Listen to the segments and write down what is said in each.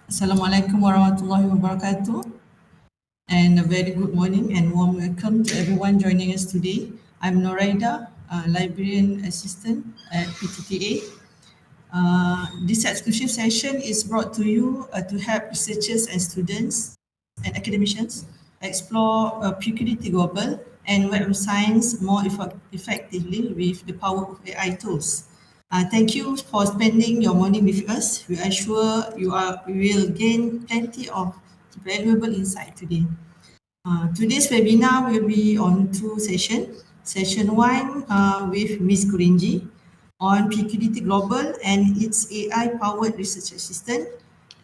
Assalamualaikum warahmatullahi wabarakatuh, and a very good morning and warm welcome to everyone joining us today. I'm Noraida, Librarian Assistant at PTTA. This exclusive session is brought to you to help researchers and students and academicians explore PQDT Global and Web of Science more effectively with the power of AI tools. Thank you for spending your morning with us. We are sure you will gain plenty of valuable insight today. Today's webinar will be on two sessions. Session 1 with Ms. Kurinji on PQDT Global and its AI-powered research assistant.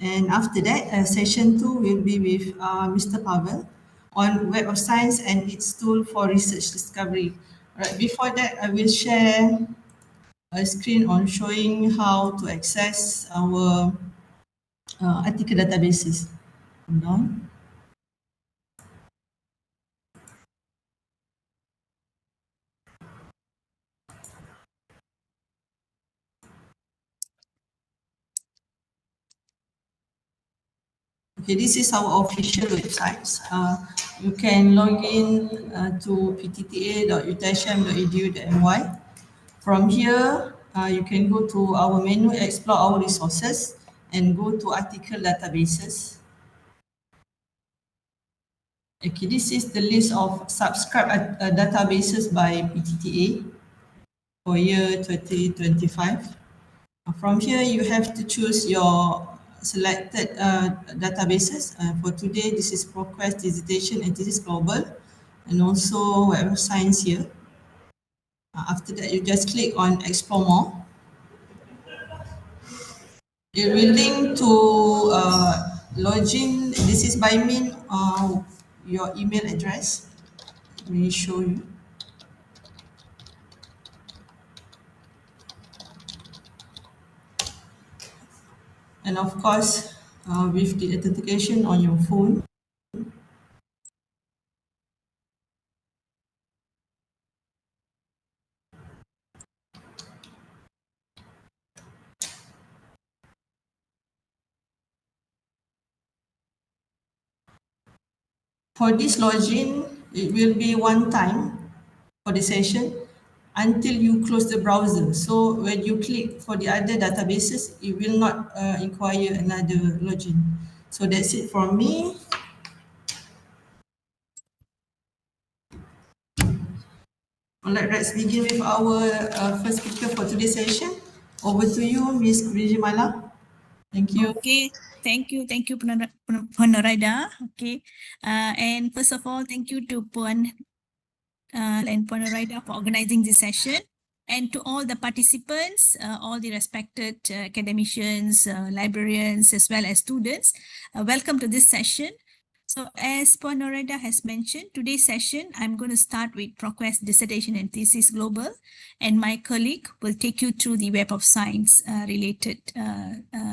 And after that, session 2 will be with Mr. Pavel on Web of Science and its tool for research discovery. Right, before that, I will share a screen on showing how to access our article databases. Hold on. Okay, this is our official website. You can log in to ptta.uthm.edu.my. From here, you can go to our menu, explore our resources, and go to article databases. Okay, this is the list of subscribed databases by PTTA for year 2025. From here, you have to choose your selected databases. For today, this is ProQuest Dissertations Theses Global, and also Web of Science here. After that, you just click on Explore More. It will link to login. This is by mean your email address. Let me show you. And of course, with the authentication on your phone. For this login, it will be one time for the session until you close the browser. So when you click for the other databases, it will not require another login. So that's it from me. All right, let's begin with our first speaker for today's session. Over to you, Ms. Kurijimala. Thank you. Okay, thank you, Puan Noraida. Okay, and first of all, thank you to Puan and Puan Noraida for organizing this session, and to all the participants, all the respected academicians, librarians, as well as students. Welcome to this session. So as Puan Noraida has mentioned, today's session, I'm going to start with ProQuest Dissertation and Thesis Global, and my colleague will take you through the Web of Science related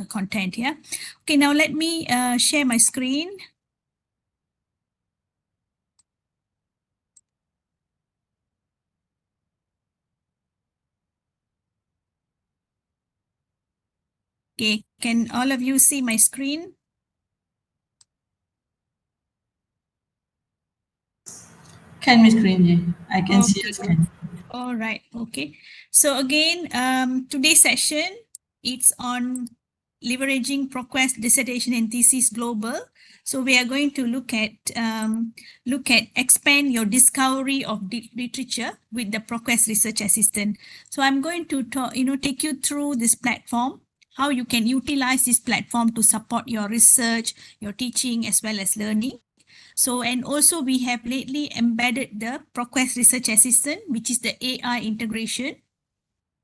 content here. Okay, now let me share my screen. Okay, can all of you see my screen? Can Ms. Kurinji? I can see your screen. All right, okay. So again, today's session, it's on leveraging ProQuest Dissertation and Thesis Global. So we are going to look at expand your discovery of literature with the ProQuest Research Assistant. So I'm going to take you through this platform, how you can utilize this platform to support your research, your teaching, as well as learning. So, and also we have lately embedded the ProQuest Research Assistant, which is the AI integration,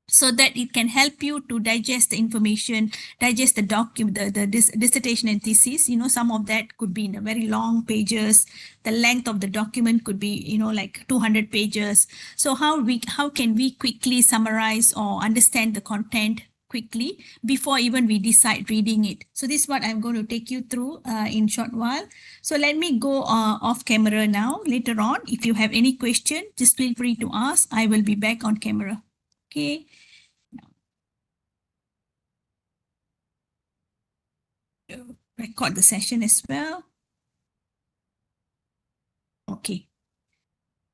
so that it can help you to digest the information, digest the document, the dissertation and thesis. You know, some of that could be in a very long pages. The length of the document could be, you know, like 200 pages. So how can we quickly summarize or understand the content quickly before even we decide reading it? So this is what I'm going to take you through in short while. So let me go off camera now. Later on, if you have any question, just feel free to ask. I will be back on camera. Okay. record the session as well. Okay.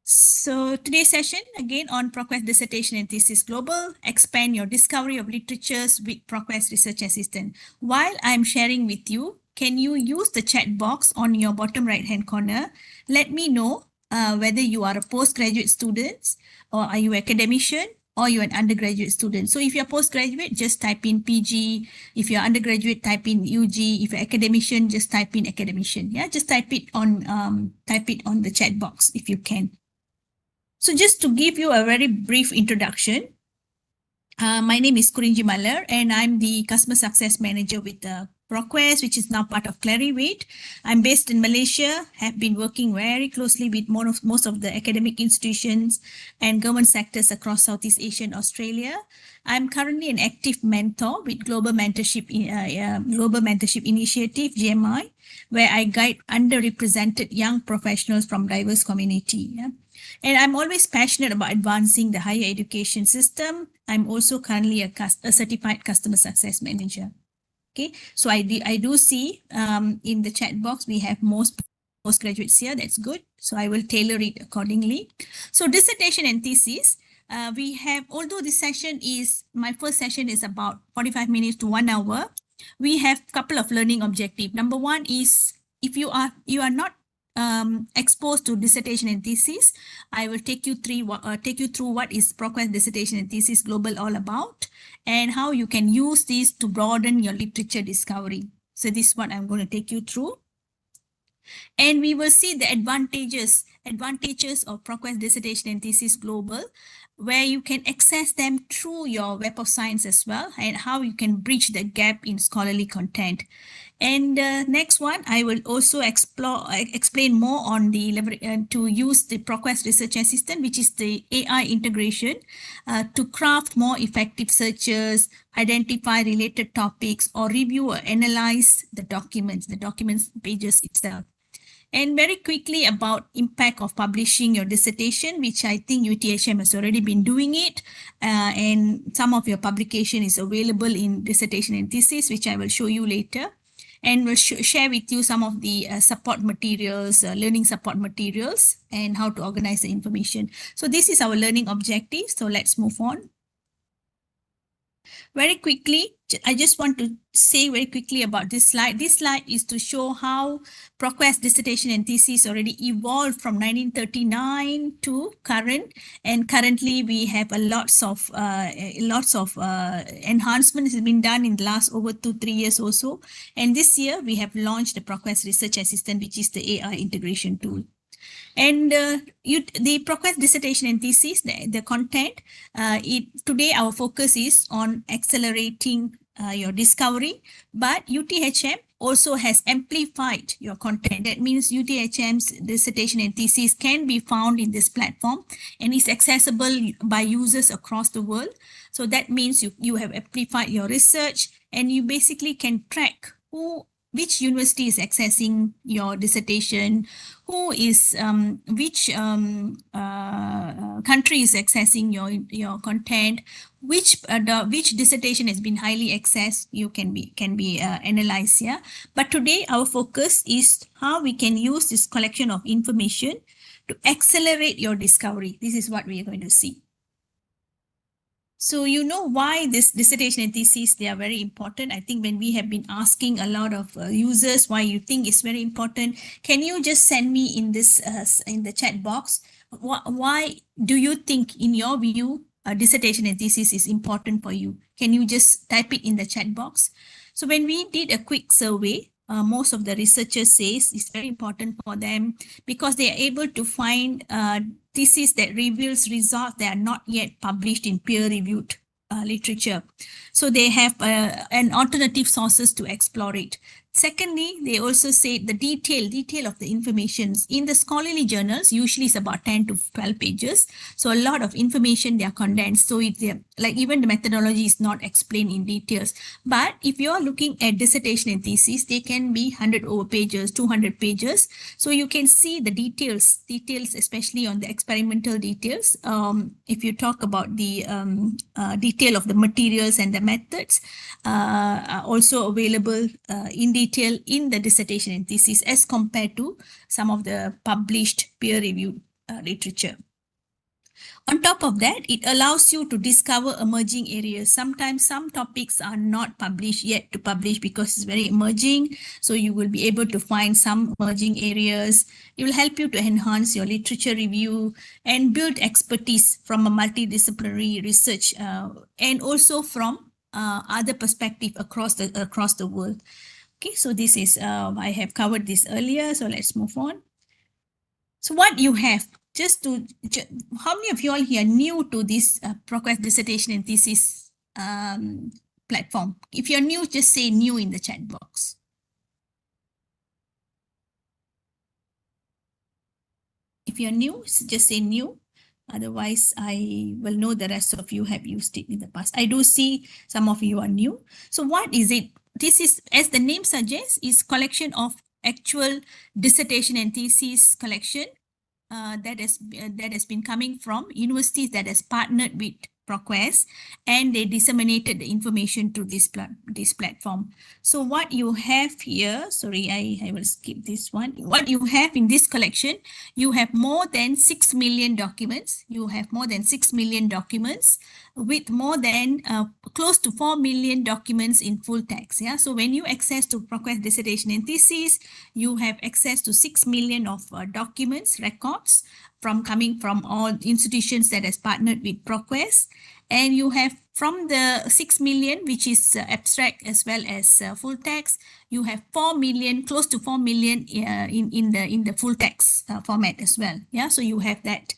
So today's session, again, on ProQuest Dissertation and Thesis Global, expand your discovery of literatures with ProQuest Research Assistant. While I'm sharing with you, can you use the chat box on your bottom right-hand corner? Let me know whether you are a postgraduate student, or are you academician, or you're an undergraduate student. So if you're postgraduate, just type in PG. If you're undergraduate, type in UG. If you're academician, just type in academician. Yeah, just type it on the chat box if you can. So just to give you a very brief introduction, my name is Kurinji Malar and I'm the Customer Success Manager with ProQuest, which is now part of Clarivate. I'm based in Malaysia, have been working very closely with most of the academic institutions and government sectors across Southeast Asia and Australia. I'm currently an active mentor with Global Mentorship Initiative, GMI, where I guide underrepresented young professionals from diverse community. Yeah? And I'm always passionate about advancing the higher education system. I'm also currently a certified customer success manager. Okay, so I do see in the chat box we have most postgraduates here. That's good. So I will tailor it accordingly. So dissertation and thesis. We have, although this session is, my first session is about 45 minutes to 1 hour. We have a couple of learning objectives. Number one is, if you are not exposed to dissertation and thesis, I will take you through what is ProQuest Dissertation and Thesis Global all about, and how you can use this to broaden your literature discovery. So this is what I'm going to take you through. And we will see the advantages of ProQuest Dissertation and Thesis Global, where you can access them through your Web of Science as well, and how you can bridge the gap in scholarly content. And next one, I will also explain more on the to use the ProQuest Research Assistant, which is the AI integration to craft more effective searches, identify related topics, or review or analyze the documents pages itself. And very quickly about impact of publishing your dissertation, which I think UTHM has already been doing it. And some of your publication is available in dissertation and thesis, which I will show you later. And we'll share with you some of the support materials, learning support materials, and how to organize the information. So this is our learning objective. So let's move on. Very quickly, I just want to say very quickly about this slide. This slide is to show how ProQuest Dissertation and Thesis already evolved from 1939 to current. And currently, we have lots of enhancements has been done in the last over 2-3 years or so. And this year, we have launched the ProQuest Research Assistant, which is the AI integration tool. And the ProQuest Dissertation and Thesis, the content, today our focus is on accelerating your discovery, but UTHM also has amplified your content. That means UTHM's dissertation and thesis can be found in this platform and is accessible by users across the world. So that means you have amplified your research, and you basically can track which university is accessing your dissertation, which country is accessing your content, which dissertation has been highly accessed. You can be analyzed here. But today our focus is how we can use this collection of information to accelerate your discovery. This is what we are going to see. So you know why this dissertation and thesis, they are very important. I think when we have been asking a lot of users why you think it's very important, can you just send me in this in the chat box, why do you think, in your view, dissertation and thesis is important for you? Can you just type it in the chat box? So when we did a quick survey, most of the researchers says it's very important for them because they are able to find thesis that reveals results that are not yet published in peer-reviewed literature. So they have an alternative sources to explore it. Secondly, they also say the detail of the information in the scholarly journals usually is about 10 to 12 pages. So a lot of information, they are condensed. So it's like even the methodology is not explained in details. But if you are looking at dissertation and thesis, they can be 100 over pages, 200 pages. So you can see the details, especially on the experimental details. If you talk about the details detail of the materials and the methods are also available in detail in the dissertation and thesis as compared to some of the published peer-reviewed literature. On top of that, it allows you to discover emerging areas. Sometimes some topics are not published yet to publish because it's very emerging. So you will be able to find some emerging areas. It will help you to enhance your literature review and build expertise from a multidisciplinary research and also from other perspective across the world. Okay, so this is, I have covered this earlier, so let's move on. So what you have, how many of you all here are new to this ProQuest Dissertation and Thesis platform? If you're new, just say new in the chat box. If you're new, just say new. Otherwise, I will know the rest of you have used it in the past. I do see some of you are new. So what is it? This is, as the name suggests, is collection of actual dissertation and thesis collection that has been coming from universities that has partnered with ProQuest, and they disseminated the information to this platform. So what you have here, sorry, I will skip this one. What you have in this collection, you have more than 6 million documents. You have more than 6 million documents with more than close to 4 million documents in full text. Yeah. So when you access to ProQuest Dissertation and Thesis, you have access to 6 million of documents, records coming from all institutions that has partnered with ProQuest. And you have from the 6 million, which is abstract as well as full text, you have 4 million, close to 4 million in the full text format as well. Yeah, so you have that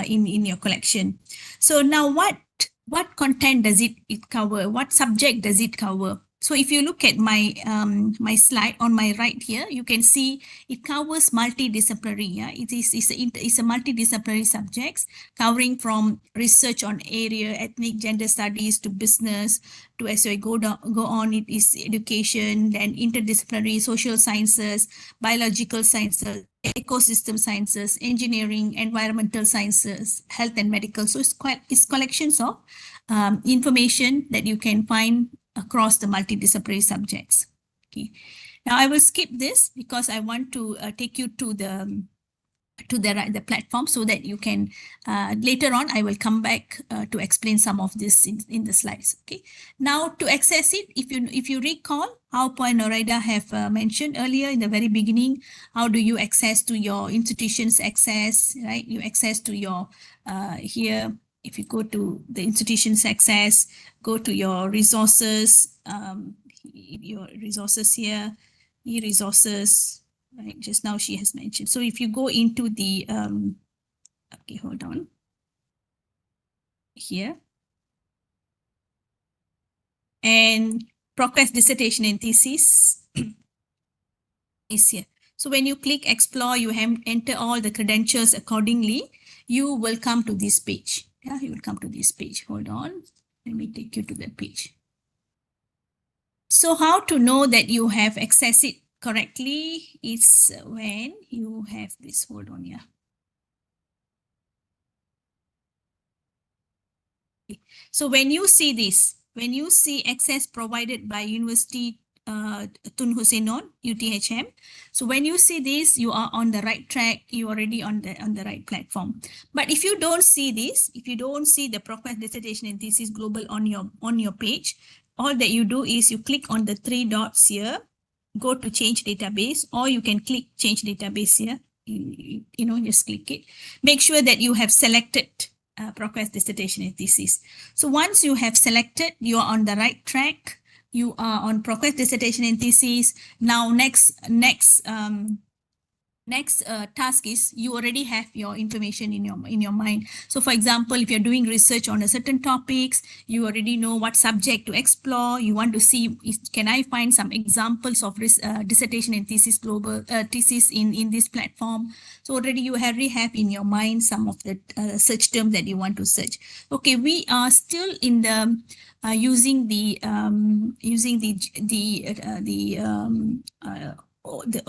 in your collection. So now what content does it cover? What subject does it cover? So if you look at my my slide on my right here, you can see it covers multidisciplinary. Yeah, it's a multidisciplinary subjects covering from research on area, ethnic, gender studies to business to, as I go on, it is education, then interdisciplinary, social sciences, biological sciences, ecosystem sciences, engineering, environmental sciences, health and medical. So it's collections of information that you can find across the multidisciplinary subjects. Okay. Now I will skip this because I want to take you to the platform so that you can later on I will come back to explain some of this in the slides. Okay. Now to access it, if you recall how Noraida have mentioned earlier in the very beginning, how do you access to your institution's access, right? You access to your here. If you go to the institution's access, go to your resources, here, e-resources, right? Just now she has mentioned. So if you go into the, okay, hold on. Here. And ProQuest Dissertation and Thesis is here. So when you click explore, you have enter all the credentials accordingly, you will come to this page. Yeah, you will come to this page. Hold on. Let me take you to that page. So how to know that you have accessed it correctly is when you have this. Hold on here. Okay. So when you see this, when you see access provided by University Tun Husainon, UTHM. So when you see this, you are on the right track. You are already on the right platform. But if you don't see this, if you don't see the ProQuest Dissertation and Thesis Global on your page, all that you do is you click on the 3 dots here, go to change database, or you can click change database here. You know, just click it. Make sure that you have selected ProQuest Dissertation and Thesis. So once you have selected, you are on the right track. You are on ProQuest Dissertation and Thesis. Now next task is you already have your information in your mind. So for example, if you're doing research on a certain topics, you already know what subject to explore. You want to see, can I find some examples of dissertation and thesis global thesis in this platform? So already you already have in your mind some of the search terms that you want to search. Okay, we are still in the using the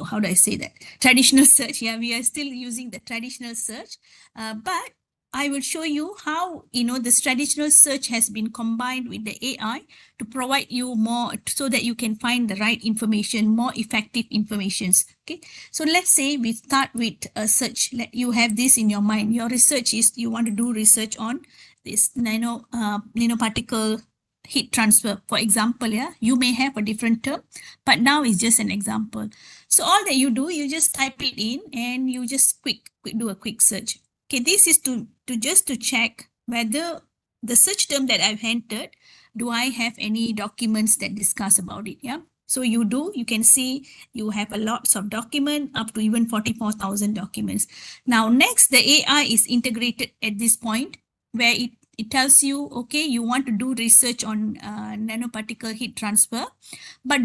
how do I say that? Traditional search. Yeah, we are still using the traditional search, but I will show you how, this traditional search has been combined with the AI to provide you more so that you can find the right information, more effective informations. Okay. So let's say we start with a search. Let you have this in your mind. Your research is you want to do research on this nanoparticle heat transfer, for example. Yeah, you may have a different term, but now it's just an example. So all that you do, you just type it in and you just do a quick search. Okay, this is to check whether the search term that I've entered, do I have any documents that discuss about it? Yeah. So you do, you can see you have a lots of document up to even 44,000 documents. Now, next, the AI is integrated at this point where it tells you, okay, you want to do research on nanoparticle heat transfer, but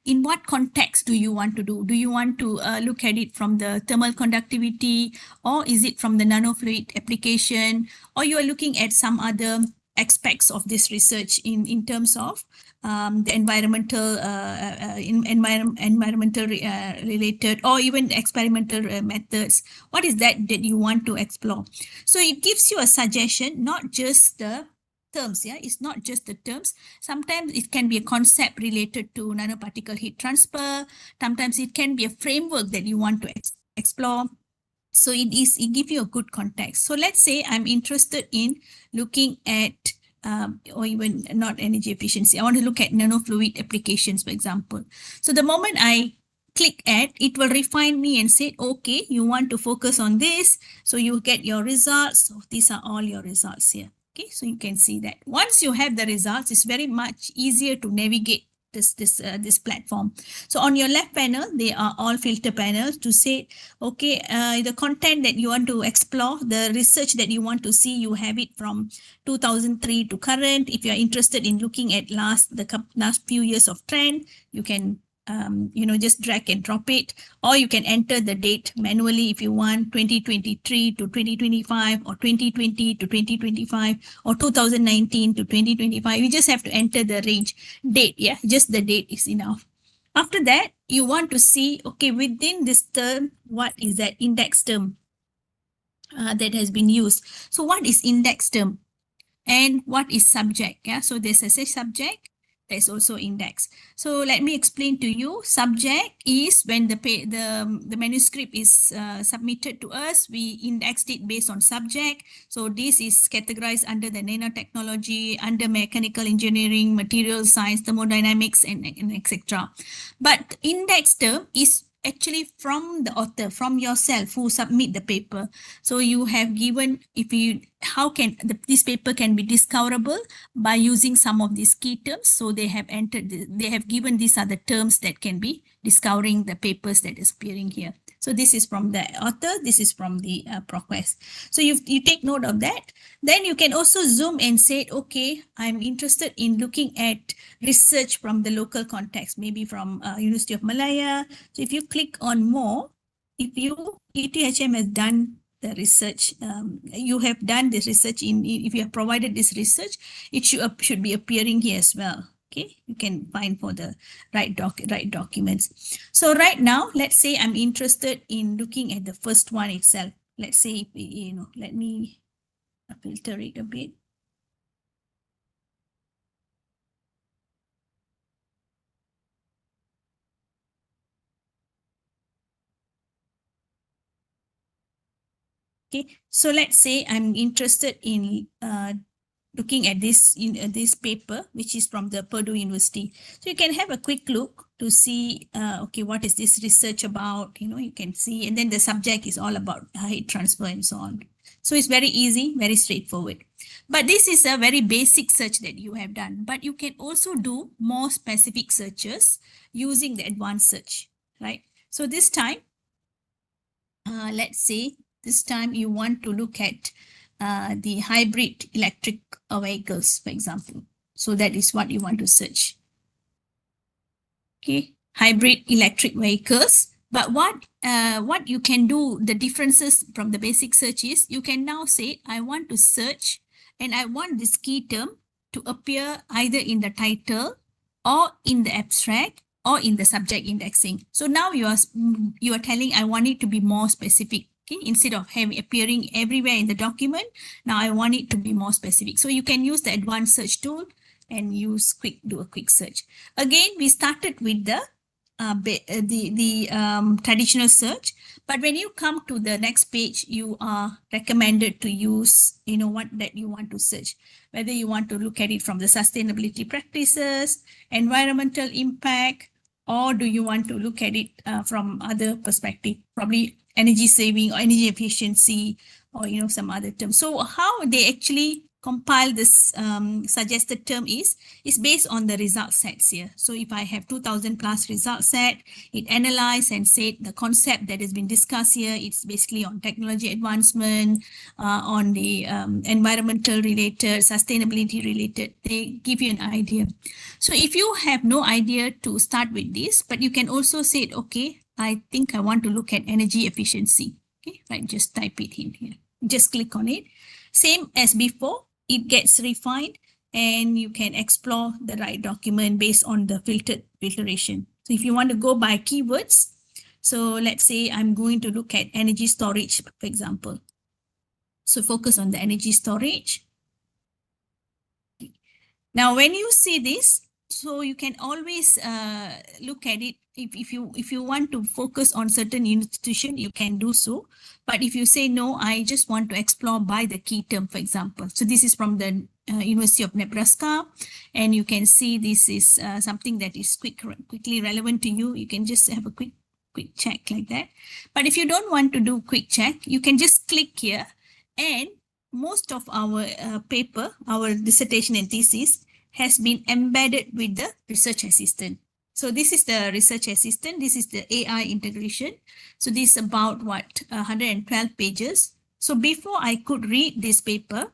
in what context do you want to do? Do you want to look at it from the thermal conductivity, or is it from the nanofluid application, or you are looking at some other aspects of this research in terms of the environmental related, or even experimental methods? What is that you want to explore? So it gives you a suggestion, not just the terms. Yeah, it's not just the terms. Sometimes it can be a concept related to nanoparticle heat transfer. Sometimes it can be a framework that you want to explore. So it gives you a good context. So let's say I'm interested in looking at or even not energy efficiency. I want to look at nanofluid applications, for example. So the moment I click add, it will refine me and say, okay, you want to focus on this. So you get your results. So these are all your results here. Okay, so you can see that once you have the results, it's very much easier to navigate this platform. So on your left panel, they are all filter panels to say, okay, the content that you want to explore, the research that you want to see, you have it from 2003 to current. If you are interested in looking at the last few years of trend, you can just drag and drop it, or you can enter the date manually if you want, 2023 to 2025, or 2020 to 2025, or 2019 to 2025. You just have to enter the range date. Yeah, just the date is enough. After that, you want to see, okay, within this term, what is that index term that has been used? So what is index term? And what is subject? Yeah, so there's a subject, there's also index. So let me explain to you. Subject is when the manuscript is submitted to us, we indexed it based on subject. So this is categorized under the nanotechnology, under mechanical engineering, material science, thermodynamics, and etc. But index term is actually from the author, from yourself who submit the paper. So you have given, how can this paper can be discoverable by using some of these key terms. So they have given these are the terms that can be discovering the papers that is appearing here. So this is from the author, this is from the ProQuest. So you take note of that. Then you can also zoom and say, okay, I'm interested in looking at research from the local context, maybe from University of Malaya. So if you click on more, if ETHM has done the research, you have done this research if you have provided this research, it should be appearing here as well. Okay, you can find for the right documents. So right now, let's say I'm interested in looking at the first one itself. Let's say, let me filter it a bit. Okay, so let's say I'm interested in looking at this paper, which is from the Purdue University. So you can have a quick look to see, okay, what is this research about? You can see, and then the subject is all about heat transfer and so on. So it's very easy, very straightforward. But this is a very basic search that you have done. But you can also do more specific searches using the advanced search, right? So this time, let's say this time you want to look at the hybrid electric vehicles, for example. So that is what you want to search. Okay, hybrid electric vehicles. But what you can do, the differences from the basic search is, you can now say, I want to search and I want this key term to appear either in the title or in the abstract or in the subject indexing. So now you are telling, I want it to be more specific. Okay, instead of having appearing everywhere in the document, now I want it to be more specific. So you can use the advanced search tool and do a quick search. Again, we started with the traditional search, but when you come to the next page, you are recommended to use, what that you want to search, whether you want to look at it from the sustainability practices, environmental impact, or do you want to look at it from other perspective, probably energy saving or energy efficiency, or some other term. So how they actually compile this suggested term is based on the result sets here. So if I have 2000 plus result set, it analyzed and said the concept that has been discussed here, it's basically on technology advancement, on the environmental related, sustainability related. They give you an idea. So if you have no idea to start with this, but you can also say, okay, I think I want to look at energy efficiency. Okay, right, just type it in here. Just click on it. Same as before, it gets refined and you can explore the right document based on the filtration. So if you want to go by keywords, so let's say I'm going to look at energy storage, for example. So focus on the energy storage. Now, when you see this, so you can always look at it. If you want to focus on certain institution, you can do so. But if you say, no, I just want to explore by the key term, for example. So this is from the University of Nebraska. And you can see this is something that is quickly relevant to you. You can just have a quick check like that. But if you don't want to do quick check, you can just click here. And most of our paper, our dissertation and thesis, has been embedded with the research assistant. So this is the research assistant. This is the AI integration. So this is about 112 pages. So before I could read this paper,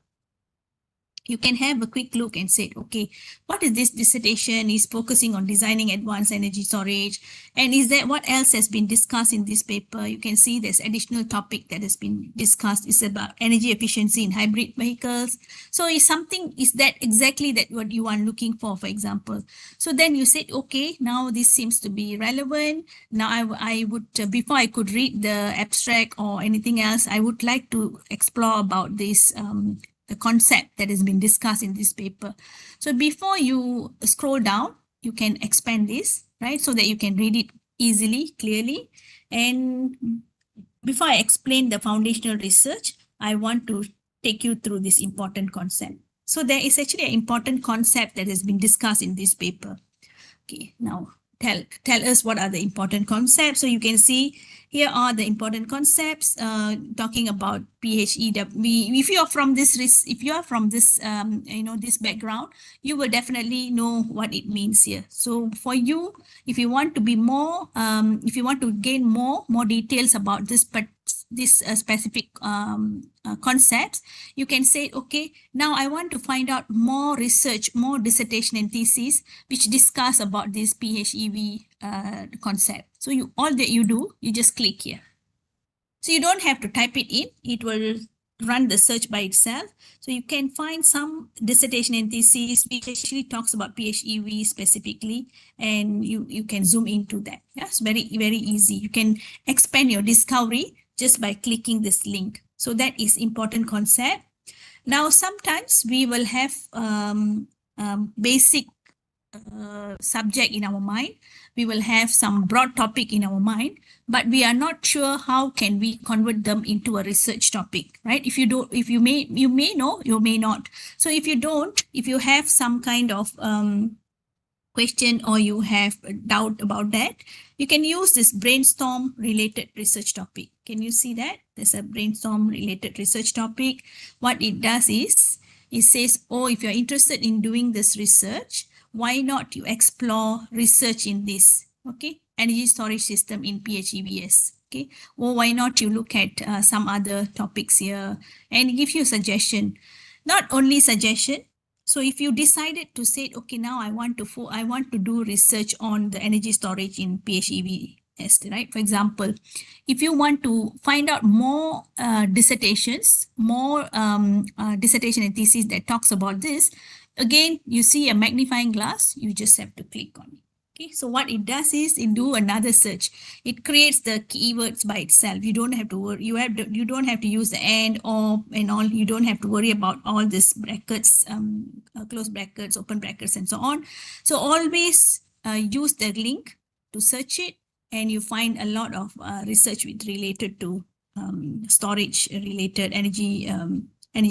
you can have a quick look and say, okay, what is this dissertation is focusing on designing advanced energy storage? And is there what else has been discussed in this paper? You can see there's additional topic that has been discussed. It's about energy efficiency in hybrid vehicles. So is that exactly that what you are looking for example? So then you said, okay, now this seems to be relevant. Now I would, before I could read the abstract or anything else, I would like to explore about this the concept that has been discussed in this paper. So before you scroll down, you can expand this, right? So that you can read it easily, clearly. And before I explain the foundational research, I want to take you through this important concept. So there is actually an important concept that has been discussed in this paper. Okay, now tell us what are the important concepts. So you can see here are the important concepts talking about PHEW. If you are from this, this background, you will definitely know what it means here. So for you, if you want to be more, if you want to gain more details about this, but this specific concepts, you can say, okay, now I want to find out more research, more dissertation and thesis which discuss about this PHEV concept. So all that you do, you just click here. So you don't have to type it in, it will run the search by itself. So you can find some dissertation and thesis which actually talks about PHEV specifically, and you can zoom into that. Yes, very, very easy. You can expand your discovery just by clicking this link. So that is important concept. Now, sometimes we will have basic subject in our mind. We will have some broad topic in our mind, but we are not sure how can we convert them into a research topic, right? If you don't, you may know, you may not. So if you don't, if you have some kind of question or you have a doubt about that, you can use this brainstorm related research topic. Can you see that? There's a brainstorm related research topic. What it does is, it says, oh, if you're interested in doing this research, why not you explore research in this, okay? Energy storage system in PHEVs, okay? Or why not you look at some other topics here and give you a suggestion. Not only suggestion. So if you decided to say, okay, now I want to do research on the energy storage in PHEVs, right? For example, if you want to find out more dissertations, more dissertation and thesis that talks about this, again, you see a magnifying glass, you just have to click on it. Okay, so what it does is it do another search. It creates the keywords by itself. You don't have to worry. You don't have to use the and, or, and all. You don't have to worry about all these brackets, close brackets, open brackets, and so on. So always use the link to search it, and you find a lot of research with related to storage, related energy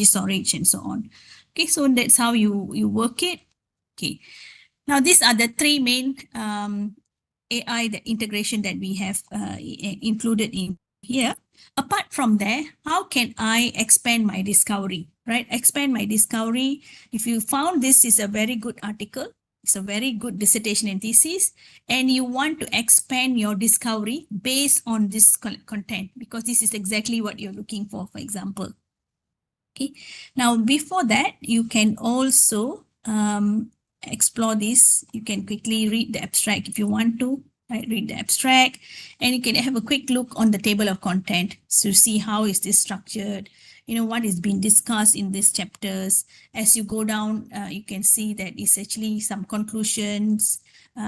storage, and so on. Okay, so that's how you work it. Okay. Now, these are the three main AI integration that we have included in here. Apart from there, how can I expand my discovery, right? Expand my discovery. If you found this is a very good article, it's a very good dissertation and thesis, and you want to expand your discovery based on this content, because this is exactly what you're looking for example. Okay. Now, before that, you can also explore this. You can quickly read the abstract if you want to, right? Read the abstract, and you can have a quick look on the table of content to see how is this structured, what is being discussed in these chapters. As you go down, you can see that it's actually some conclusions.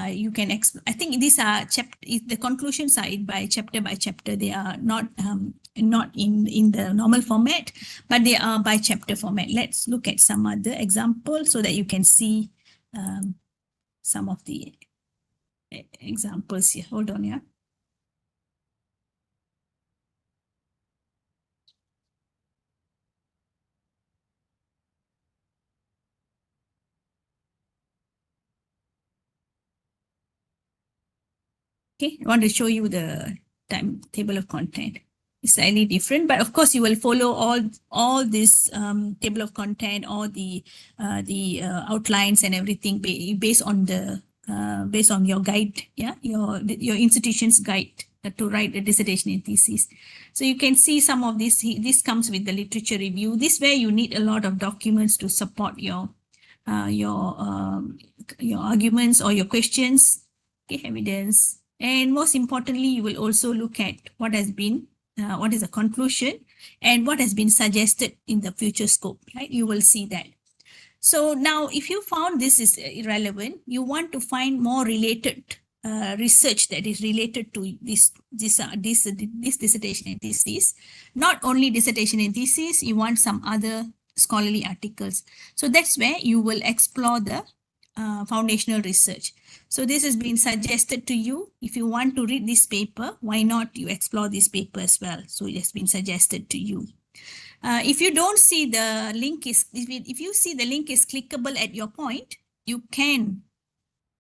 You can, I think these are the conclusions are by chapter. They are not in the normal format, but they are by chapter format. Let's look at some other examples so that you can see some of the examples here. Hold on, yeah. Okay, I want to show you the table of content. It's slightly different, but of course you will follow all this table of content, all the outlines and everything based on your guide, yeah, your institution's guide to write a dissertation and thesis. So you can see some of this. This comes with the literature review. This where you need a lot of documents to support your arguments or your questions. Okay, evidence. And most importantly, you will also look at what is the conclusion and what has been suggested in the future scope, right? You will see that. So now, if you found this is irrelevant, you want to find more related research that is related to this dissertation and thesis. Not only dissertation and thesis, you want some other scholarly articles. So that's where you will explore the foundational research. So this has been suggested to you. If you want to read this paper, why not you explore this paper as well? So it has been suggested to you. If you don't see the link if you see the link is clickable at your point, you can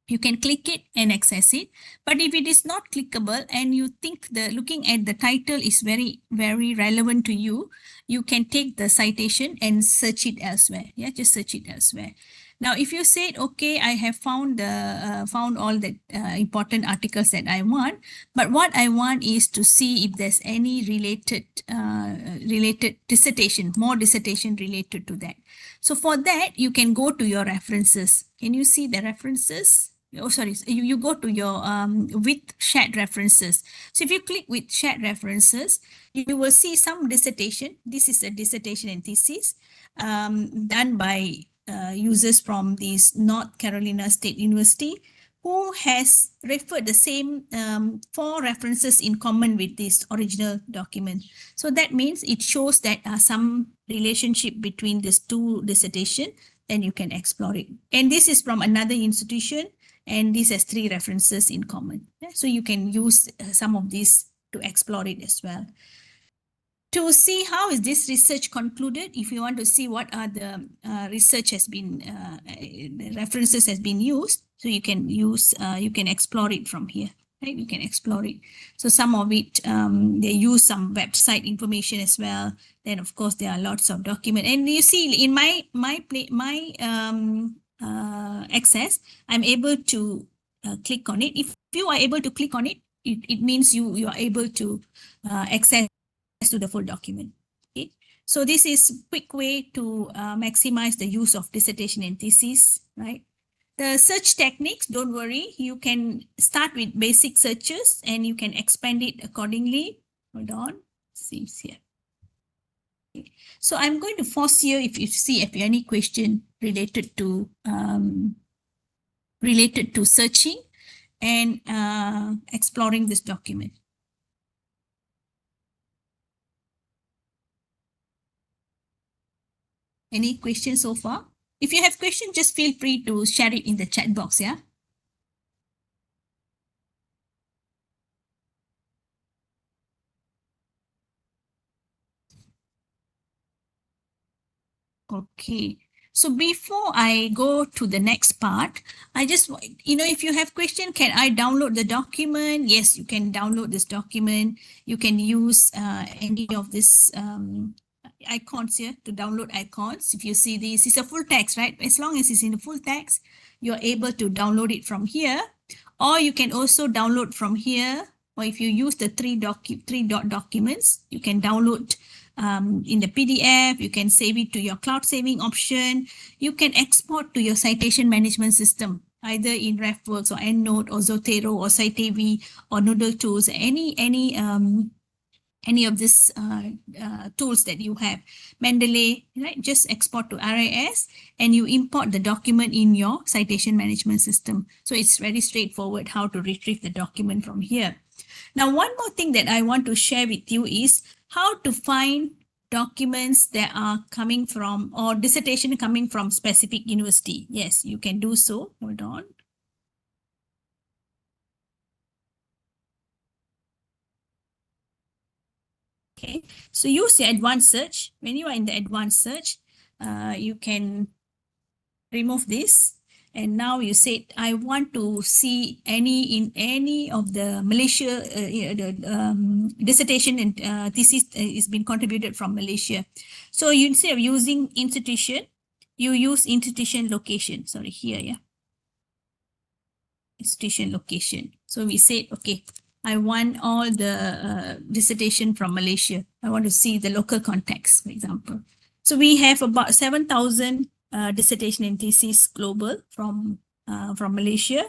click it and access it. But if it is not clickable and you think looking at the title is very, very relevant to you, you can take the citation and search it elsewhere. Yeah, just search it elsewhere. Now, if you said, okay, I have found all the important articles that I want, but what I want is to see if there's any related dissertation, more dissertation related to that. So for that, you can go to your references. Can you see the references? Oh, sorry, you go to your with shared references. So if you click with shared references, you will see some dissertation. This is a dissertation and thesis done by users from this North Carolina State University, who has referred the same 4 references in common with this original document. So that means it shows that some relationship between these 2 dissertation, then you can explore it. And this is from another institution, and this has 3 references in common. Yeah? So you can use some of these to explore it as well. To see how is this research concluded, if you want to see what are the research has been, the references has been used, so you can explore it from here, right? You can explore it. So some of it, they use some website information as well. Then of course there are lots of documents, and you see in my access, I'm able to click on it. If you are able to click on it, it means you are able to access to the full document. Okay, so this is quick way to maximize the use of dissertation and thesis, right? The search techniques, don't worry, you can start with basic searches and you can expand it accordingly. Hold on, seems here. Okay. So I'm going to force you if you see if you have any question related to searching. and exploring this document. Any questions so far? If you have questions, just feel free to share it in the chat box, yeah? Okay. So before I go to the next part, I just, if you have question, can I download the document? Yes, you can download this document. You can use any of this icons here to download icons. If you see this, it's a full text, right? As long as it's in the full text, you're able to download it from here. Or you can also download from here. Or if you use the three dot documents, you can download in the PDF, you can save it to your cloud saving option. You can export to your citation management system, either in RefWorks or EndNote or Zotero or Citavi or Noodle Tools, any of these tools that you have. Mendeley, right? Just export to RIS and you import the document in your citation management system. So it's very straightforward how to retrieve the document from here. Now, one more thing that I want to share with you is how to find documents that are coming from or dissertation coming from specific university. Yes, you can do so. Hold on. Okay, so use the advanced search. When you are in the advanced search, you can remove this. And now you say, I want to see any of the Malaysia dissertation and thesis is been contributed from Malaysia. So you, instead of using institution, you use institution location. Sorry, here, yeah. Institution location. So we say, okay, I want all the dissertation from Malaysia. I want to see the local context, for example. So we have about 7,000 dissertation and thesis global from Malaysia.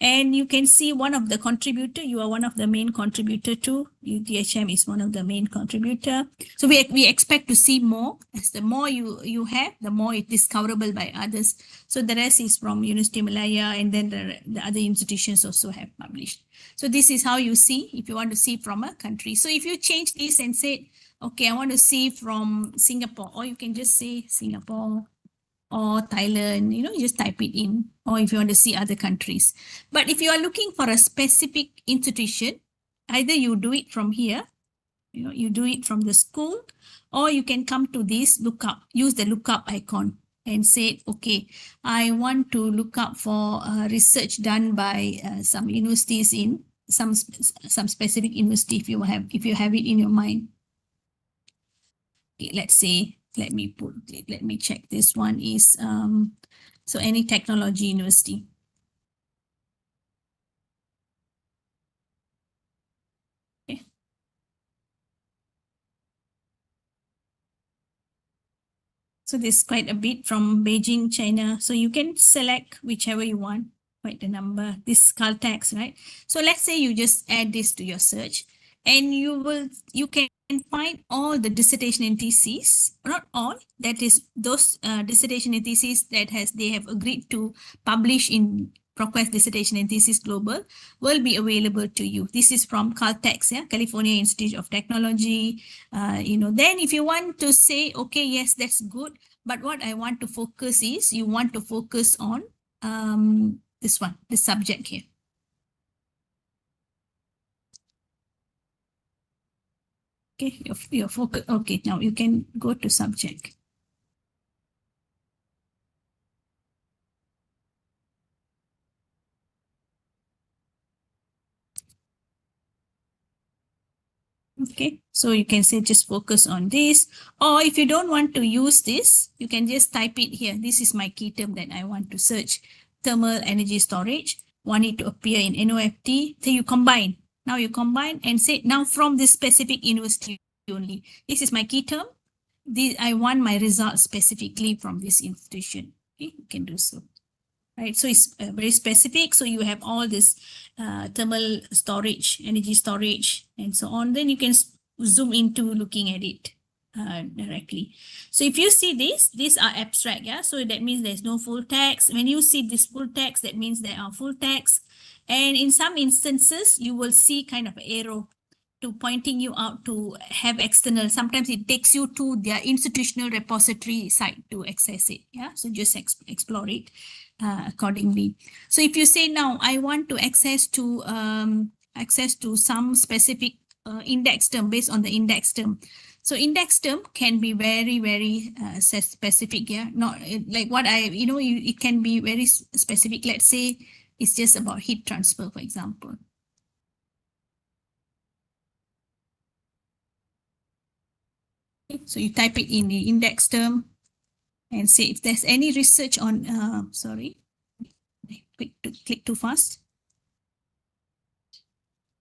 And you can see one of the contributor, you are one of the main contributor too. UTHM is one of the main contributor. So we expect to see more. As the more you have, the more it's discoverable by others. So the rest is from University Malaya, and then the other institutions also have published. So this is how you see if you want to see from a country. So if you change this and say, okay, I want to see from Singapore, or you can just say Singapore or Thailand, you just type it in, or if you want to see other countries. But if you are looking for a specific institution, either you do it from here, you do it from the school, or you can come to this lookup, use the lookup icon and say, okay, I want to look up for research done by some universities in some specific university if you have it in your mind. Okay, let's say, let me check. This one is so any technology university. Okay. So there's quite a bit from Beijing, China. So you can select whichever you want, quite the number. This Caltex, right? So let's say you just add this to your search, and you can find all the dissertation and theses, not all, that is those dissertation and theses that they have agreed to publish in ProQuest Dissertation and Theses Global will be available to you. This is from Caltex, yeah, California Institute of Technology. Then if you want to say, okay, yes, that's good, but what I want to focus is, you want to focus on this one, this subject here. Okay, your focus. Okay, now you can go to subject. Okay, so you can say just focus on this, or if you don't want to use this, you can just type it here. This is my key term that I want to search. Thermal energy storage, want it to appear in NOFT. So you combine. Now you combine and say, now from this specific university only. This is my key term. I want my results specifically from this institution. Okay, you can do so. Right, so it's very specific. So you have all this thermal storage, energy storage, and so on. Then you can zoom into looking at it directly. So if you see this, these are abstract, yeah. So that means there's no full text. When you see this full text, that means there are full text. And in some instances, you will see kind of arrow to pointing you out to have external. Sometimes it takes you to their institutional repository site to access it. Yeah, so just explore it accordingly. So if you say now I want to access to some specific index term based on the index term. So index term can be very, very specific. Yeah, not like what it can be very specific. Let's say it's just about heat transfer, for example. So you type it in the index term and say if there's any research on, sorry, click too fast.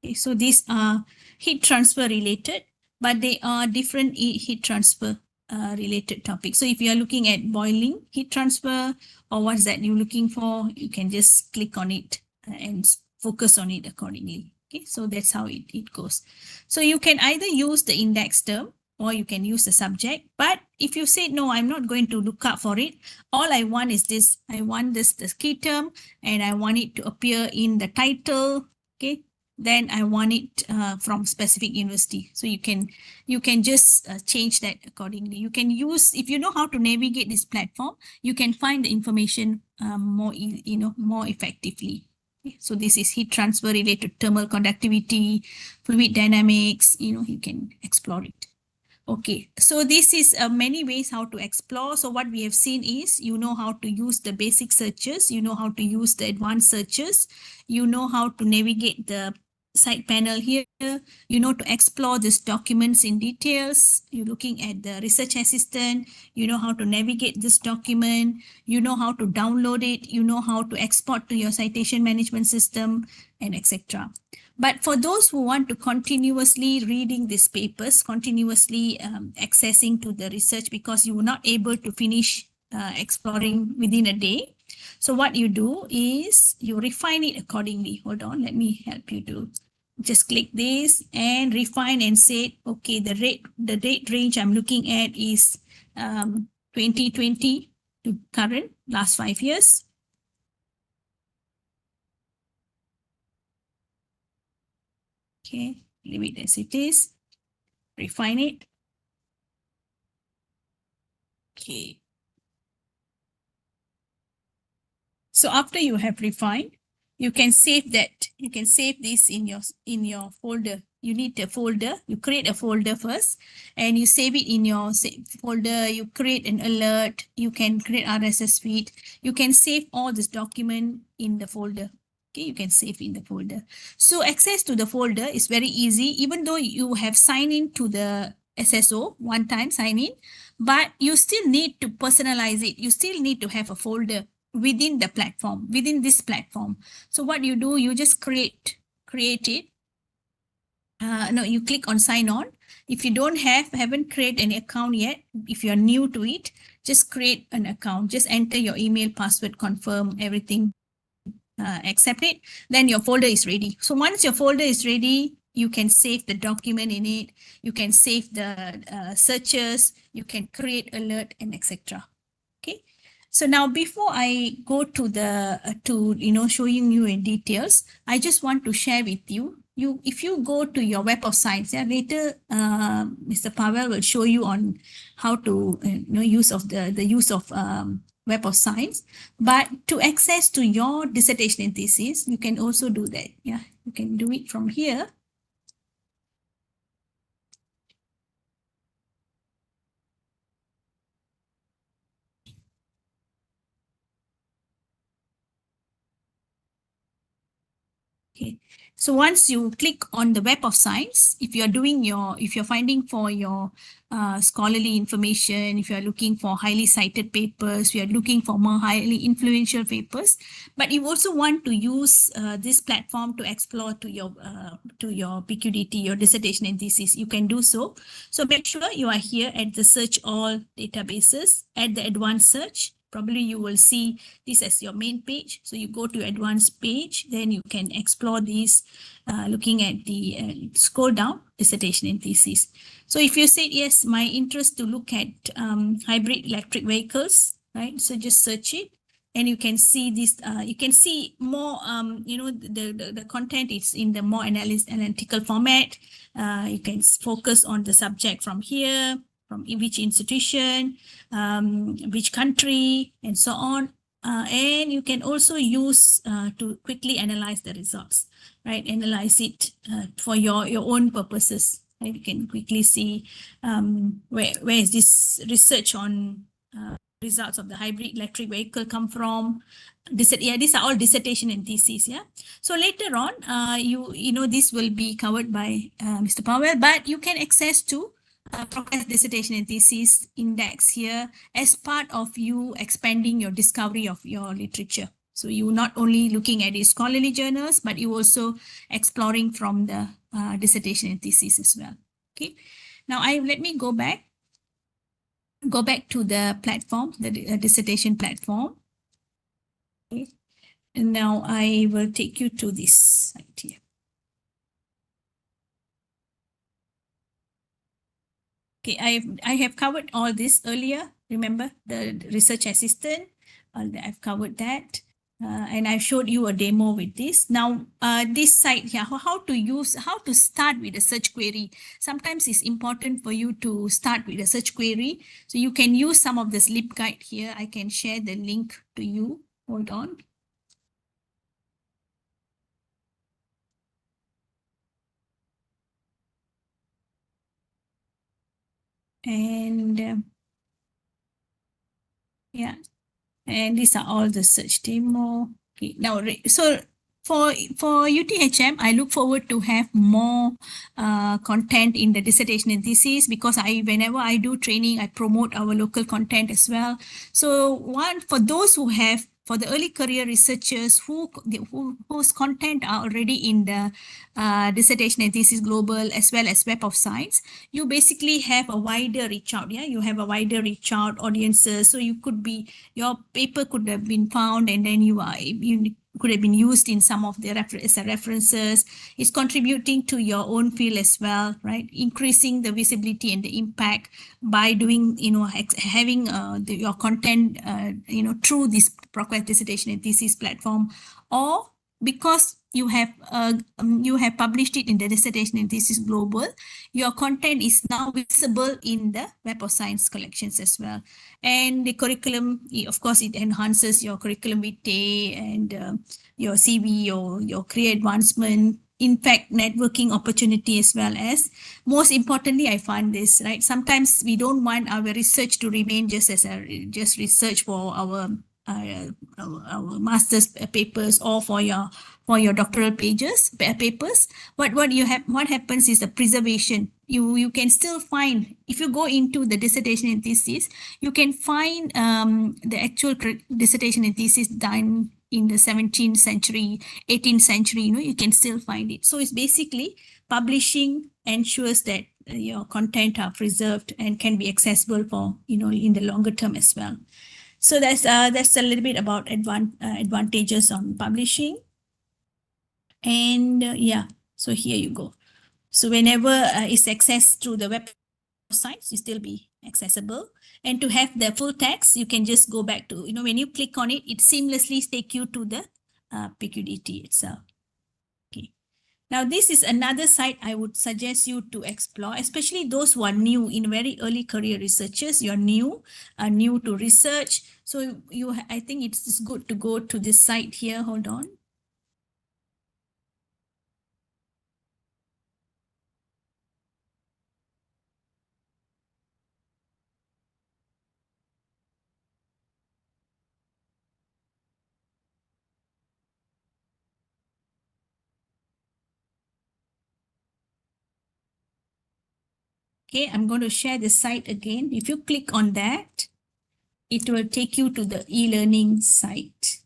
Okay, so these are heat transfer related, but they are different heat transfer related topics. So if you are looking at boiling heat transfer or what's that you're looking for, you can just click on it and focus on it accordingly. Okay, so that's how it goes. So you can either use the index term or you can use the subject. But if you say, no, I'm not going to look up for it, all I want is this. I want this key term and I want it to appear in the title. Okay, then I want it from specific university. So you can just change that accordingly. You can use, if you know how to navigate this platform, you can find the information more effectively. Okay. So this is heat transfer related to thermal conductivity, fluid dynamics, you can explore it. Okay, so this is many ways how to explore. So what we have seen is, you know how to use the basic searches, you know how to use the advanced searches, you know how to navigate the side panel here, you know to explore these documents in details, you're looking at the research assistant, you know how to navigate this document, you know how to download it, you know how to export to your citation management system, and etc. But for those who want to continuously reading these papers, continuously accessing to the research because you were not able to finish exploring within a day. So what you do is you refine it accordingly. Hold on, let me help you to just click this and refine and say, okay, the date range I'm looking at is 2020 to current, last 5 years. Okay, leave it as it is. Refine it. Okay. So after you have refined, you can save that. You can save this in your folder. You need a folder. You create a folder first, and you save it in your folder. You create an alert. You can create RSS feed. You can save all this document in the folder. Okay, you can save in the folder. So access to the folder is very easy, even though you have signed in to the SSO one time sign in, but you still need to personalize it. You still need to have a folder within the platform, within this platform. So what you do, you just create it. No, you click on sign on. If you haven't created an account yet, if you're new to it, just create an account. Just enter your email, password, confirm everything, accept it. Then your folder is ready. So once your folder is ready, you can save the document in it. You can save the searches. You can create alert and etc. Okay. So now before I go to showing you in details, I just want to share with you. If you go to your Web of Science, later Mr. Pavel will show you on how to use of the use of Web of Science. But to access to your dissertation and thesis, you can also do that. Yeah, you can do it from here. Okay, so once you click on the Web of Science, if you're finding for your scholarly information, if you're looking for highly cited papers, if you're looking for more highly influential papers, but you also want to use this platform to explore to your PQDT, your dissertation and thesis, you can do so. So make sure you are here at the search all databases, at the advanced search. Probably you will see this as your main page. So you go to advanced page, then you can explore these, looking at the scroll down, dissertation and thesis. So if you say, yes, my interest to look at hybrid electric vehicles, right? So just search it. and you can see this, you can see more, the content is in the more analytical format. You can focus on the subject from here, from which institution, which country, and so on. And you can also use to quickly analyze the results, right? Analyze it for your own purposes. Right? You can quickly see where is this research on results of the hybrid electric vehicle come from. These are all dissertation and theses. Yeah. So later on, this will be covered by Mr. Powell, but you can access to ProQuest Dissertation and Thesis Index here as part of you expanding your discovery of your literature. So you're not only looking at the scholarly journals, but you also exploring from the dissertation and thesis as well. Okay. Now let me go back to the platform, the dissertation platform. Okay. And now I will take you to this site here. Okay, I have covered all this earlier. Remember the research assistant? I've covered that. And I showed you a demo with this. Now, this site here, how to start with a search query. Sometimes it's important for you to start with a search query. So you can use some of the slip guide here. I can share the link to you. Hold on. And yeah. And these are all the search demo. Okay. Now, so for UTHM, I look forward to have more content in the dissertation and thesis, because whenever I do training, I promote our local content as well. So for those who have, for the early career researchers whose content are already in the dissertation and thesis global as well as Web of Science, you basically have a wider reach out. Yeah, you have a wider reach out audiences. So your paper could have been found, and then you could have been used in some of the references. It's contributing to your own field as well, right? Increasing the visibility and the impact by doing, having your content, through this ProQuest Dissertation and Thesis platform, or because you have published it in the Dissertation and Thesis Global, your content is now visible in the Web of Science collections as well. And the curriculum, of course, it enhances your curriculum vitae and your CV, your career advancement, in fact, networking opportunity, as well as, most importantly, I find this, right? Sometimes we don't want our research to remain just research for our master's papers or for your doctoral papers. What happens is the preservation. You can still find, if you go into the dissertation and thesis, you can find the actual dissertation and thesis done in the 17th century, 18th century. You can still find it. So it's basically publishing ensures that your content are preserved and can be accessible for in the longer term as well. So that's a little bit about advantages on publishing. And yeah, so here you go. So whenever it's accessed through the Web of Science, you still be accessible. And to have the full text, you can just go back to, when you click on it, it seamlessly takes you to the PQDT itself. Okay. Now, this is another site I would suggest you to explore, especially those who are new in very early career researchers. You're new to research. So I think it's good to go to this site here. Hold on. Okay, I'm going to share the site again. If you click on that, it will take you to the e-learning site.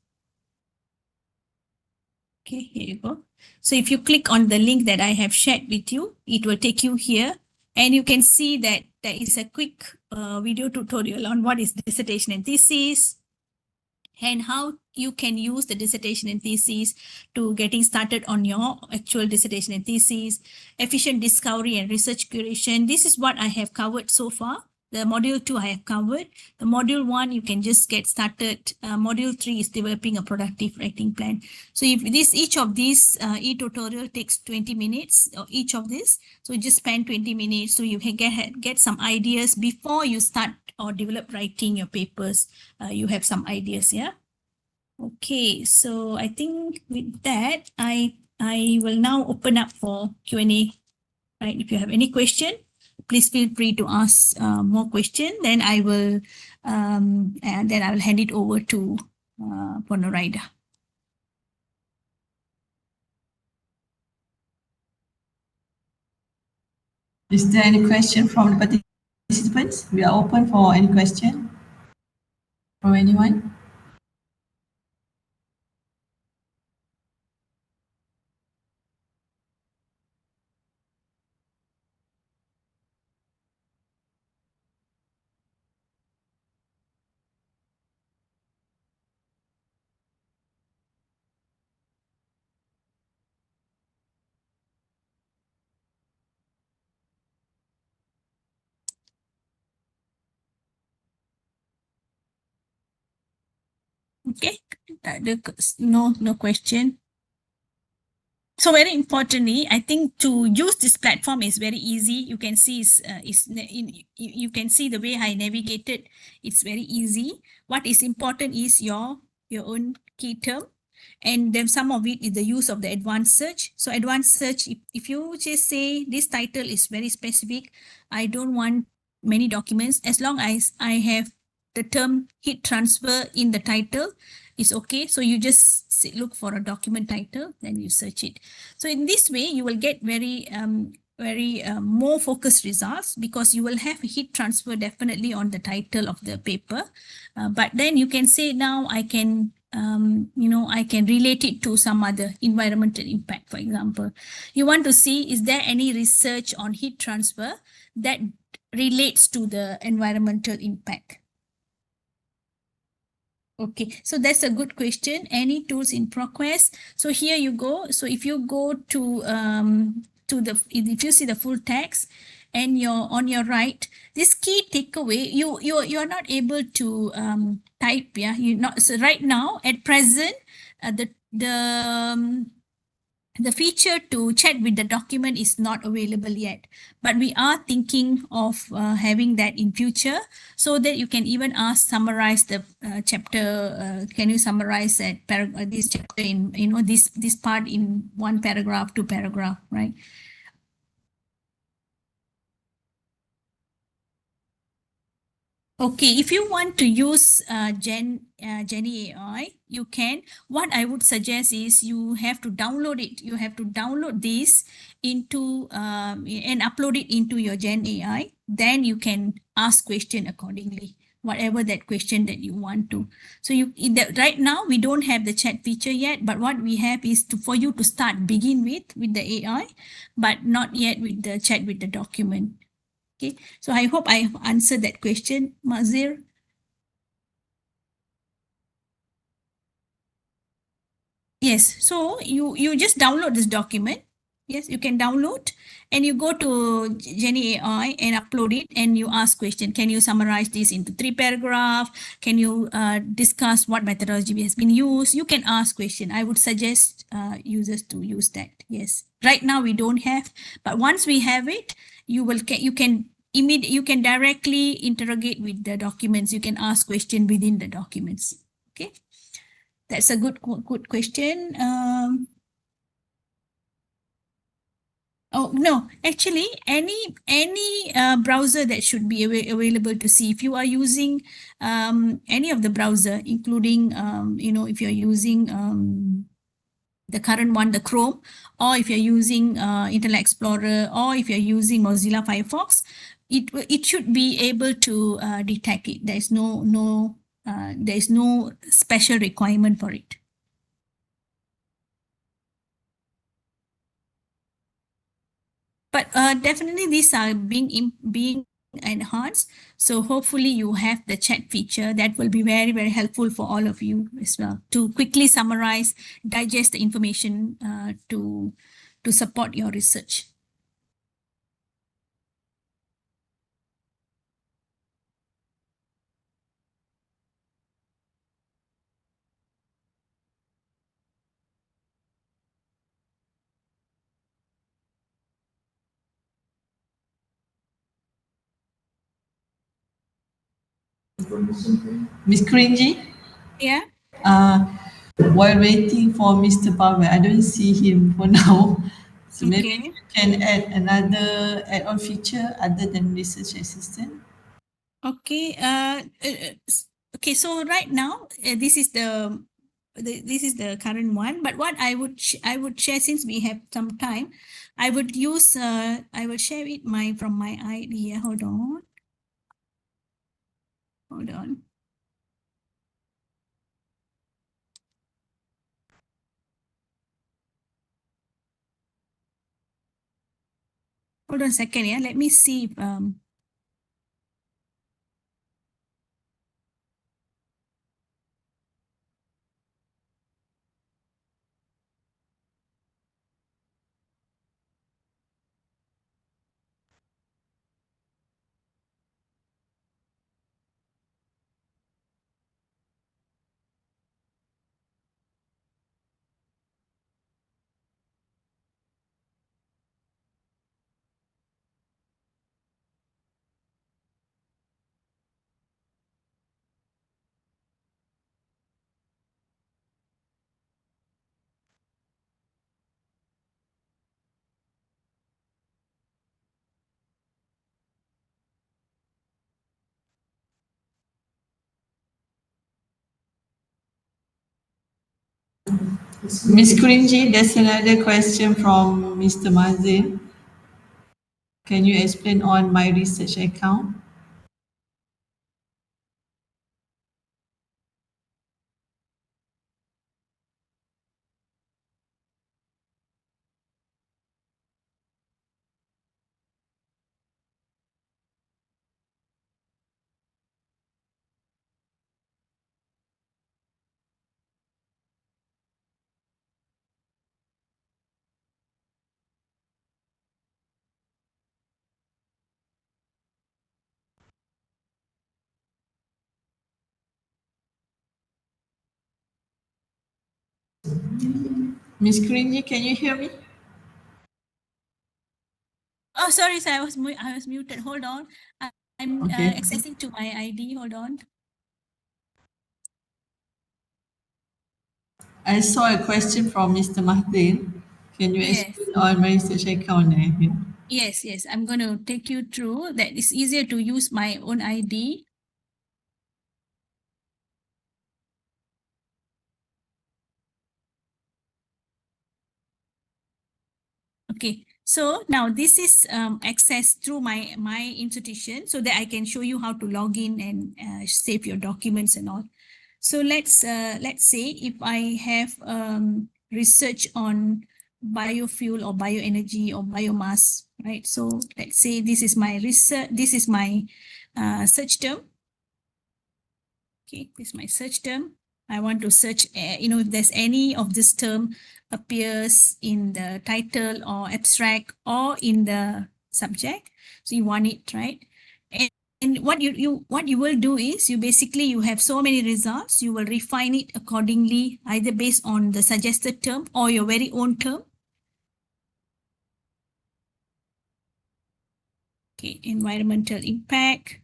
Okay, here you go. So if you click on the link that I have shared with you, it will take you here. And you can see that there is a quick video tutorial on what is dissertation and thesis, and how you can use the dissertation and thesis to getting started on your actual dissertation and thesis, efficient discovery and research curation. This is what I have covered so far. The module 2 I have covered. The module 1, you can just get started. Module 3 is developing a productive writing plan. So if each of these e-tutorial takes 20 minutes, or each of this, so you just spend 20 minutes so you can get some ideas before you start or develop writing your papers. You have some ideas, yeah? Okay, so I think with that, I will now open up for Q&A. Right, if you have any question, please feel free to ask more question. Then I will hand it over to Norida. Is there any question from the participants? We are open for any question from anyone. Okay, no question. So very importantly, I think to use this platform is very easy. You can see you can see the way I navigated. It's very easy. What is important is your own key term, and then some of it is the use of the advanced search. So advanced search, if you just say this title is very specific, I don't want many documents. As long as I have the term heat transfer in the title, is okay. So you just look for a document title, then you search it. So in this way, you will get very more focused results, because you will have heat transfer definitely on the title of the paper. But then you can say, now I can I can relate it to some other environmental impact. For example, you want to see, is there any research on heat transfer that relates to the environmental impact? Okay, so that's a good question. Any tools in ProQuest? So here you go. So if you go to if you see the full text, and you're on your right, this key takeaway, you're not able to type. Yeah, you not. So right now, at present, the feature to chat with the document is not available yet, but we are thinking of having that in future, so that you can even summarize the chapter. Can you summarize that this chapter in this part in 1 paragraph, 2 paragraph, right? Okay, if you want to use Jenny AI, you can. What I would suggest is you have to download it. You have to download this into and upload it into your Gen AI. Then you can ask question accordingly, whatever that question that you want to. So right now we don't have the chat feature yet, but what we have is for you to begin with the AI, but not yet with the chat with the document. Okay, so I hope I have answered that question, Mazir. Yes, so you just download this document. Yes, you can download, and you go to Jenny AI and upload it, and you ask question. Can you summarize this into 3 paragraphs? Can you discuss what methodology has been used? You can ask question. I would suggest users to use that. Yes, right now we don't have, but once we have it, you can directly interrogate with the documents. You can ask question within the documents. Okay, that's a good question. Oh no, actually, any browser that should be available to see. If you are using any of the browser, including if you're using the current one, the Chrome, or if you're using Internet Explorer, or if you're using Mozilla Firefox, it should be able to detect it. There is no special requirement for it. But definitely these are being enhanced. So hopefully you have the chat feature that will be very, very helpful for all of you as well, to quickly summarize, digest the information to support your research. Miss Cringy, Yeah. while waiting for Mr. Pavel, I don't see him for now. So maybe Okay. you can add another add-on feature other than research assistant. Okay. Okay. So right now, this is this is the current one. But what I would share, since we have some time, I would use I will share it from my idea. Hold on. Hold on. Hold on a second. Yeah. Let me see. Miss Cringy, there's another question from Mr. Mazin. Can you explain on my research account? Miss Cringy, can you hear me? Oh, sorry, sir. I was muted. Hold on. I'm Okay. accessing to my ID. Hold on. I saw a question from Mr. Mahdin. Can you Yes. explain on my research account? Yes. Yes. I'm going to take you through that. It's easier to use my own ID. Okay, so now this is access through my institution, so that I can show you how to log in and save your documents and all. So let's say if I have research on biofuel or bioenergy or biomass, right? So let's say this is my research. This is my search term. Okay, this is my search term. I want to search, if there's any of this term appears in the title or abstract or in the subject. So you want it, right? And what you will do is you have so many results, you will refine it accordingly, either based on the suggested term or your very own term. Okay, environmental impact.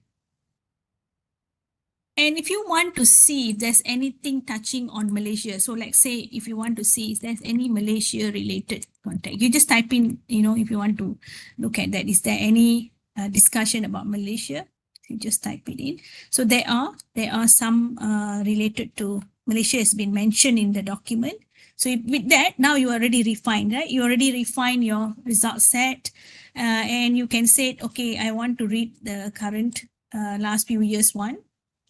And if you want to see if there's anything touching on Malaysia, so like say if you want to see if there's any Malaysia related contact, you just type in, if you want to look at that, is there any discussion about Malaysia? You just type it in. So there are some related to Malaysia has been mentioned in the document. So with that, now you already refined, right? You already refined your result set, and you can say, okay, I want to read the current last few years one,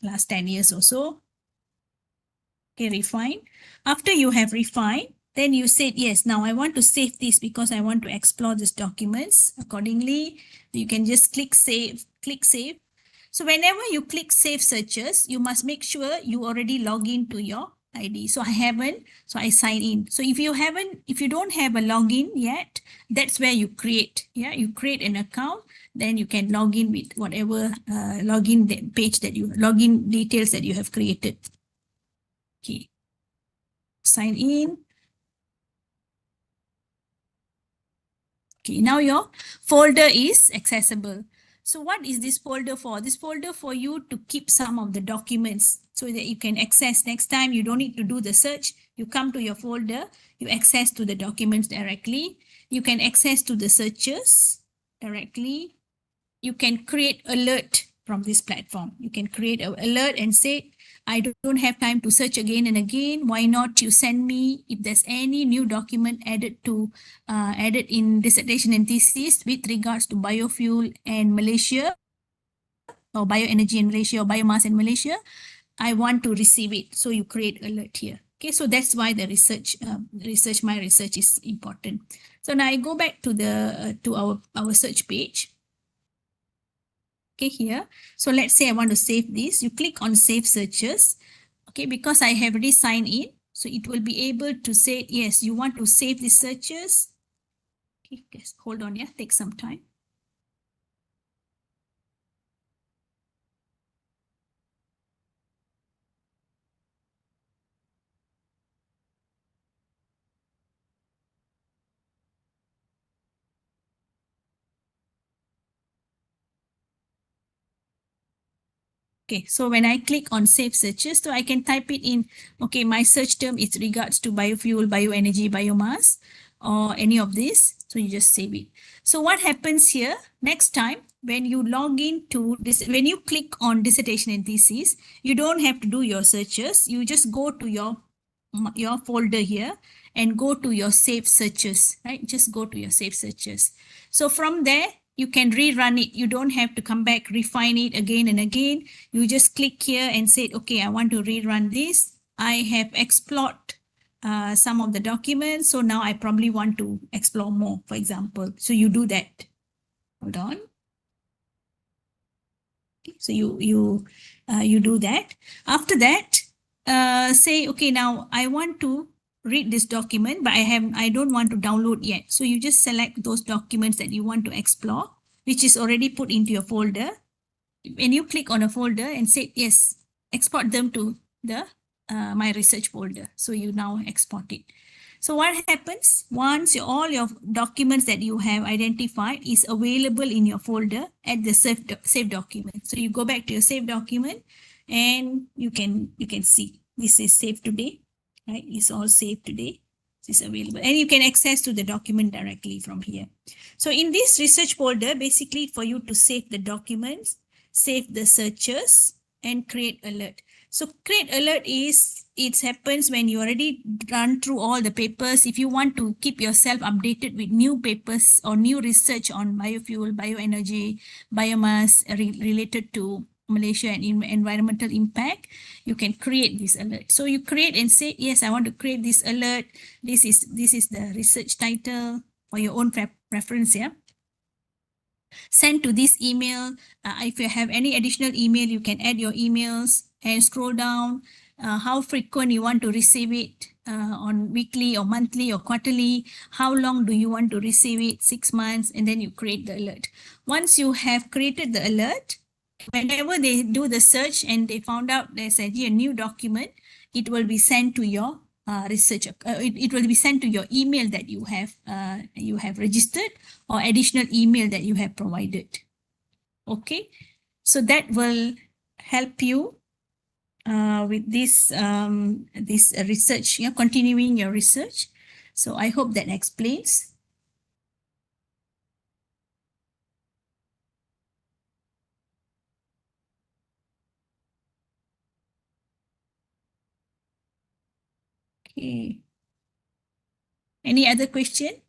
last 10 years or so. Okay, refine. After you have refined, then you said, yes, now I want to save this because I want to explore these documents. Accordingly, you can just click save, click save. So whenever you click save searches, you must make sure you already log in to your ID. So I haven't, so I sign in. So if you don't have a login yet, that's where you create. Yeah, you create an account, then you can log in with whatever login login details that you have created. Okay, sign in. Okay, now your folder is accessible. So what is this folder for? This folder for you to keep some of the documents so that you can access next time. You don't need to do the search. You come to your folder, you access to the documents directly. You can access to the searches directly. You can create alert from this platform. You can create an alert and say, I don't have time to search again and again. Why not you send me if there's any new document added in dissertation and thesis with regards to biofuel and Malaysia, or bioenergy in Malaysia, or biomass in Malaysia. I want to receive it. So you create alert here. Okay, so that's why the my research is important. So now I go back to our search page. Okay, here. So let's say I want to save this. You click on save searches. Okay, because I have already signed in. So it will be able to say, yes, you want to save the searches. Okay, just hold on, yeah, take some time. Okay, so when I click on save searches, so I can type it in, okay, my search term is regards to biofuel, bioenergy, biomass, or any of this. So you just save it. So what happens here, next time, when you log into this, when you click on dissertation and thesis, you don't have to do your searches. You just go to your folder here and go to your save searches, right? Just go to your save searches. So from there, you can rerun it. You don't have to come back, refine it again and again. You just click here and say, okay, I want to rerun this. I have explored some of the documents. So now I probably want to explore more, for example. So you do that. Hold on. Okay, so you do that. After that, say, okay, now I want to read this document, but I don't want to download yet. So you just select those documents that you want to explore, which is already put into your folder. When you click on a folder and say, yes, export them to the my research folder. So you now export it. So what happens once all your documents that you have identified is available in your folder at the save document. So you go back to your save document and you can see this is saved today, right? It's all saved today. This is available and you can access to the document directly from here. So in this research folder, basically for you to save the documents, save the searches and create alert. So create alert is, it happens when you already run through all the papers. If you want to keep yourself updated with new papers or new research on biofuel, bioenergy, biomass related to Malaysia and environmental impact, you can create this alert. So you create and say, yes, I want to create this alert. This is the research title for your own preference, yeah. Send to this email. If you have any additional email, you can add your emails and scroll down how frequent you want to receive it, on weekly or monthly or quarterly. How long do you want to receive it? 6 months, and then you create the alert. Once you have created the alert, whenever they do the search and they found out there's a new document, it will be sent to your research. It will be sent to your email that you have registered or additional email that you have provided. Okay, so that will help you with this research, continuing your research. So I hope that explains. Okay. Any other question?